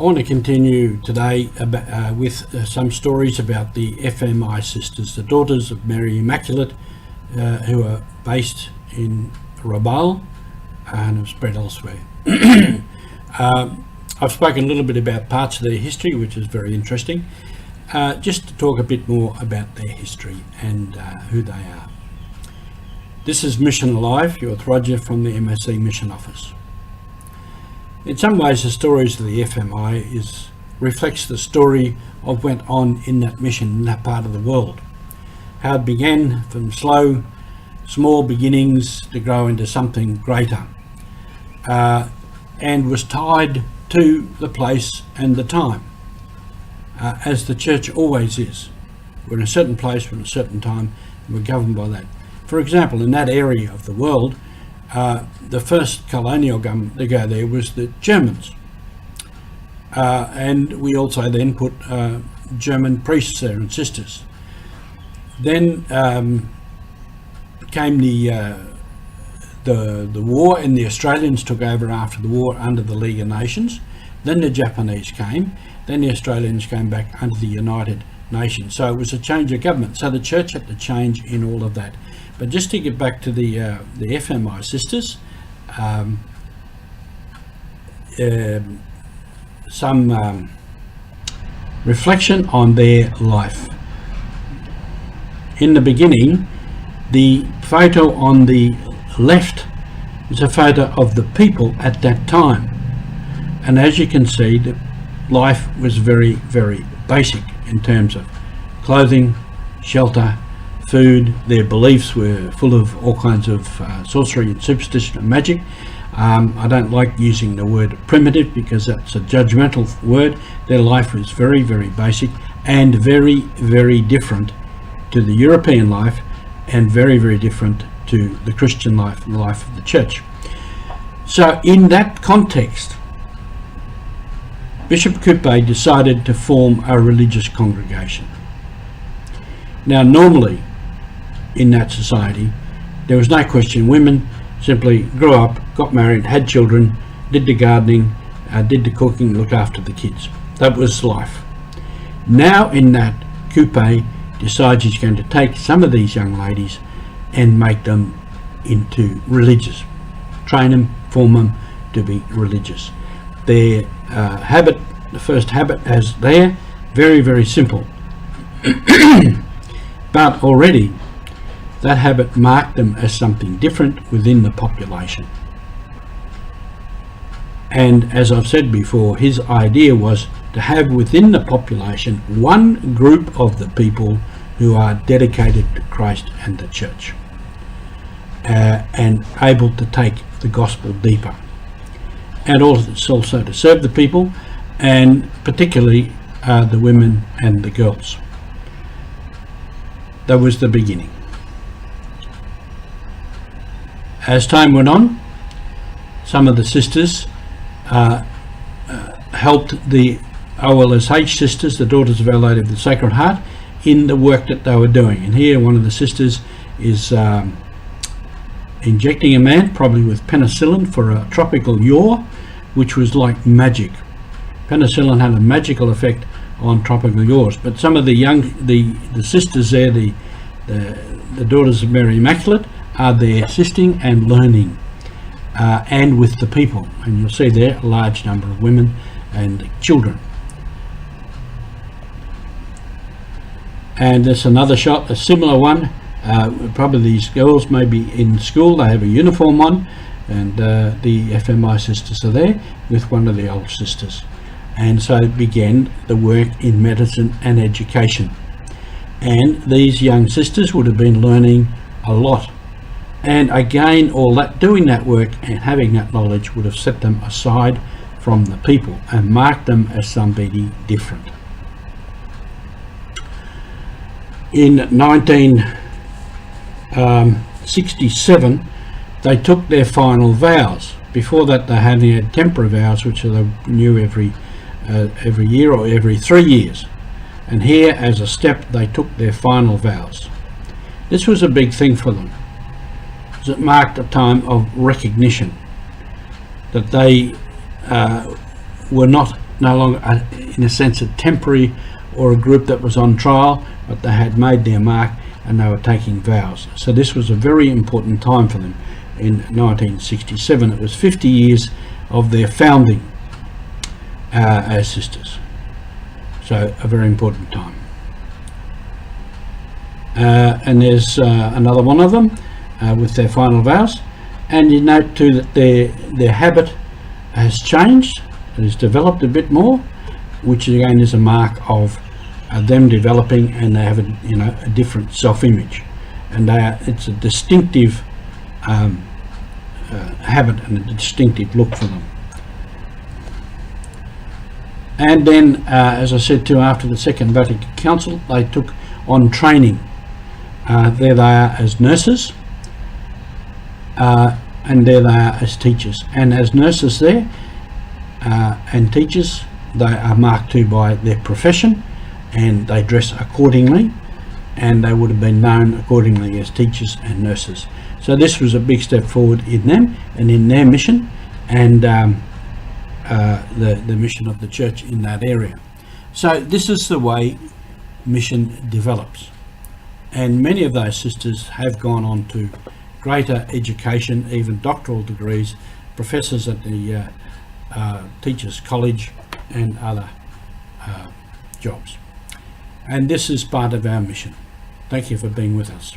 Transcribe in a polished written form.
I want to continue today with some stories about the FMI sisters, the daughters of Mary Immaculate, who are based in Rabaul and have spread elsewhere. I've spoken a little bit about parts of their history, which is very interesting, just to talk a bit more about their history and who they are. This is Mission Alive, your Roger from the MSC Mission Office. In some ways, the stories of the FMI reflects the story of what went on in that mission in that part of the world. How it began from small beginnings to grow into something greater, and was tied to the place and the time, as the church always is. We're in a certain place, we're in a certain time, and we're governed by that. For example, in that area of the world, the first colonial government to go there was the Germans. And we also then put German priests there and sisters. Then came the war, and the Australians took over after the war under the League of Nations. Then the Japanese came. Then the Australians came back under the United Nations. So it was a change of government. So the church had to change in all of that. But just to get back to the FMI sisters, some reflection on their life. In the beginning, the photo on the left is a photo of the people at that time. And as you can see, the life was very, very basic in terms of clothing, shelter, food. Their beliefs were full of all kinds of sorcery and superstition and magic. I don't like using the word primitive because that's a judgmental word. Their life was very, very basic and very, very different to the European life, and very, very different to the Christian life and the life of the church. So in that context, Bishop Coupe decided to form a religious congregation. Now normally in that society there was no question. Women simply grew up, got married, had children, did the gardening, did the cooking, looked after the kids. That was life. Now in that, Coupe decides he's going to take some of these young ladies and make them into religious, train them, form them to be religious. Their habit, the first habit as there, very, very simple. But already that habit marked them as something different within the population. And as I've said before, his idea was to have within the population one group of the people who are dedicated to Christ and the church, and able to take the gospel deeper, and also to serve the people, and particularly the women and the girls. That was the beginning. As time went on, some of the sisters helped the OLSH sisters, the Daughters of Our Lady of the Sacred Heart, in the work that they were doing. And here one of the sisters is injecting a man, probably with penicillin, for a tropical yaw, which was like magic. Penicillin had a magical effect on tropical yaws. But some of the sisters there, the Daughters of Mary Immaculate, are there assisting and learning, and with the people. And you'll see there a large number of women and children. And there's another shot, a similar one. Probably these girls may be in school, they have a uniform on, and the FMI sisters are there with one of the old sisters. And so began the work in medicine and education. And these young sisters would have been learning a lot. And again, all that, doing that work and having that knowledge would have set them aside from the people and marked them as somebody different. In 1967, they took their final vows. Before that, they had temporary vows, which they knew every year or every 3 years. And here, as a step, they took their final vows. This was a big thing for them, because it marked a time of recognition that they were not no longer, in a sense, a temporary or a group that was on trial, but they had made their mark and they were taking vows. So this was a very important time for them. In 1967, it was 50 years of their founding as sisters. So a very important time. And there's another one of them with their final vows. And you note too that their habit has changed. It has developed a bit more, which again is a mark of them developing, and they have a different self-image, and it's a distinctive habit and a distinctive look for them. And then, as I said too, after the Second Vatican Council, they took on training. There they are as nurses, and there they are as teachers. And as nurses there and teachers, they are marked too by their profession, and they dress accordingly, and they would have been known accordingly as teachers and nurses. So this was a big step forward in them and in their mission, and the mission of the church in that area. So this is the way mission develops, and many of those sisters have gone on to greater education, even doctoral degrees, professors at the Teachers College and other jobs. And this is part of our mission. Thank you for being with us.